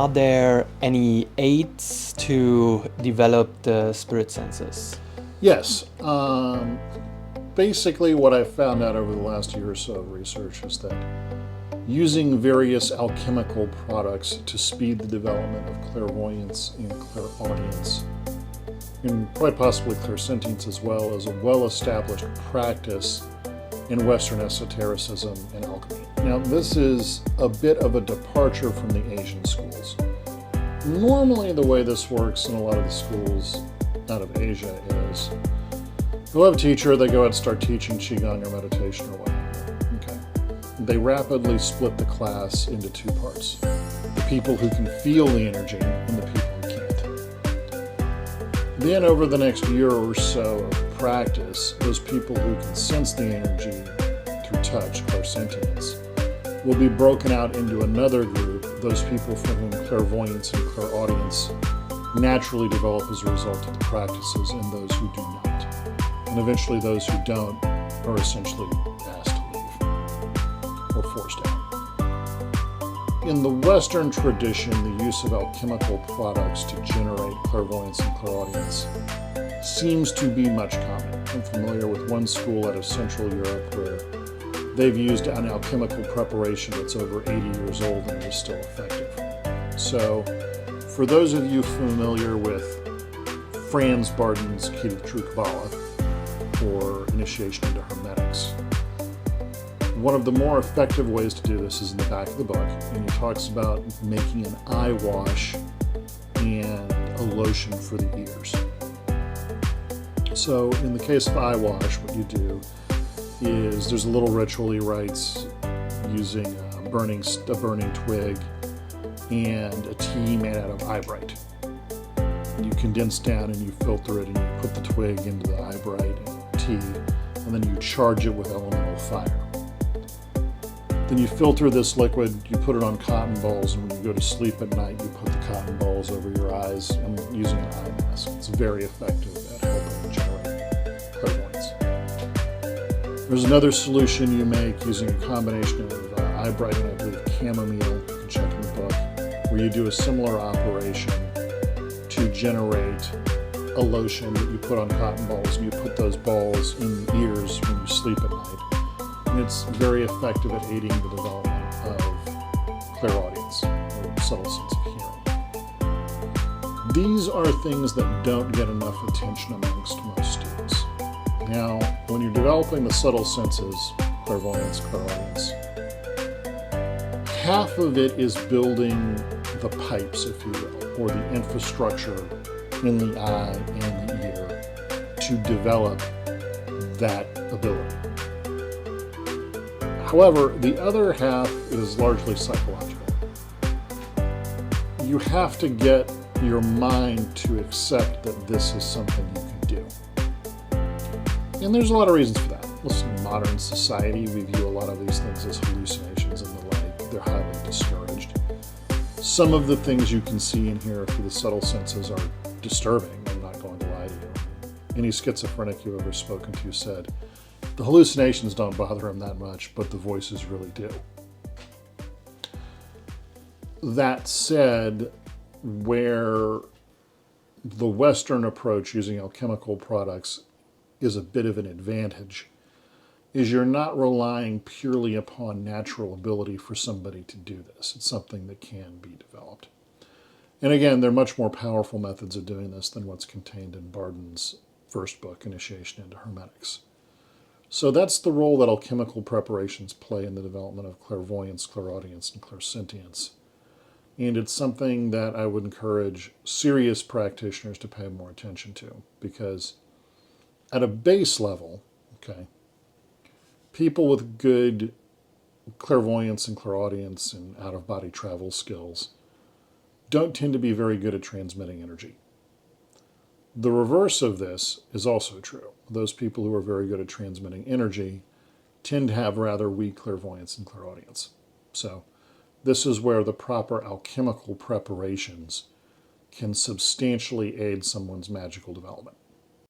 Are there any aids to develop the spirit senses? Yes. Basically, what I've found out over the last year or so of research is that using various alchemical products to speed the development of clairvoyance and clairaudience, and quite possibly clairsentience as well, is a well-established practice in Western esotericism and alchemy. Now, this is a bit of a departure from the Asian schools. Normally, the way this works in a lot of the schools out of Asia is they'll have a teacher, they go out and start teaching Qigong or meditation or whatever. Okay. They rapidly split the class into two parts. The people who can feel the energy and the people who can't. Then over the next year or so of practice, those people who can sense the energy through touch, clairsentience, will be broken out into another group, those people for whom clairvoyance and clairaudience naturally develop as a result of the practices, and those who do not. And eventually those who don't are essentially asked to leave or forced out. In the Western tradition, the use of alchemical products to generate clairvoyance and clairaudience seems to be much common. I'm familiar with one school out of Central Europe where they've used an alchemical preparation that's over 80 years old and it is still effective. So, for those of you familiar with Franz Barden's Key to the True Kabbalah, or Initiation into Hermetics, one of the more effective ways to do this is in the back of the book, and he talks about making an eye wash and a lotion for the ears. So in the case of eye wash, what you do is there's a little ritual he writes using a burning twig and a tea made out of eyebright. You condense down and you filter it and you put the twig into the eyebright and tea, and then you charge it with elemental fire. Then you filter this liquid, you put it on cotton balls, and when you go to sleep at night, you put the cotton balls over your eyes and using an eye mask. It's very effective at helping generate clairvoyance. There's another solution you make using a combination of eyebright and I believe chamomile, you can check in the book, where you do a similar operation to generate a lotion that you put on cotton balls, and you put those balls in the ears when you sleep at night. And it's very effective at aiding the development of clairaudience, or subtle sense of hearing. These are things that don't get enough attention amongst most students. Now, when you're developing the subtle senses, clairvoyance, clairaudience, half of it is building the pipes, if you will, or the infrastructure in the eye and the ear to develop that ability. However, the other half is largely psychological. You have to get your mind to accept that this is something you can do. And there's a lot of reasons for that. Listen, in modern society, we view a lot of these things as hallucinations and the like. They're highly discouraged. Some of the things you can see and hear through the subtle senses are disturbing, I'm not going to lie to you. Any schizophrenic you've ever spoken to said, the hallucinations don't bother him that much, but the voices really do. That said, where the Western approach using alchemical products is a bit of an advantage, is you're not relying purely upon natural ability for somebody to do this. It's something that can be developed. And again, they're much more powerful methods of doing this than what's contained in Barden's first book, Initiation into Hermetics. So that's the role that alchemical preparations play in the development of clairvoyance, clairaudience, and clairsentience. And it's something that I would encourage serious practitioners to pay more attention to, because at a base level, okay, people with good clairvoyance and clairaudience and out-of-body travel skills don't tend to be very good at transmitting energy. The reverse of this is also true. Those people who are very good at transmitting energy tend to have rather weak clairvoyance and clairaudience. So this is where the proper alchemical preparations can substantially aid someone's magical development.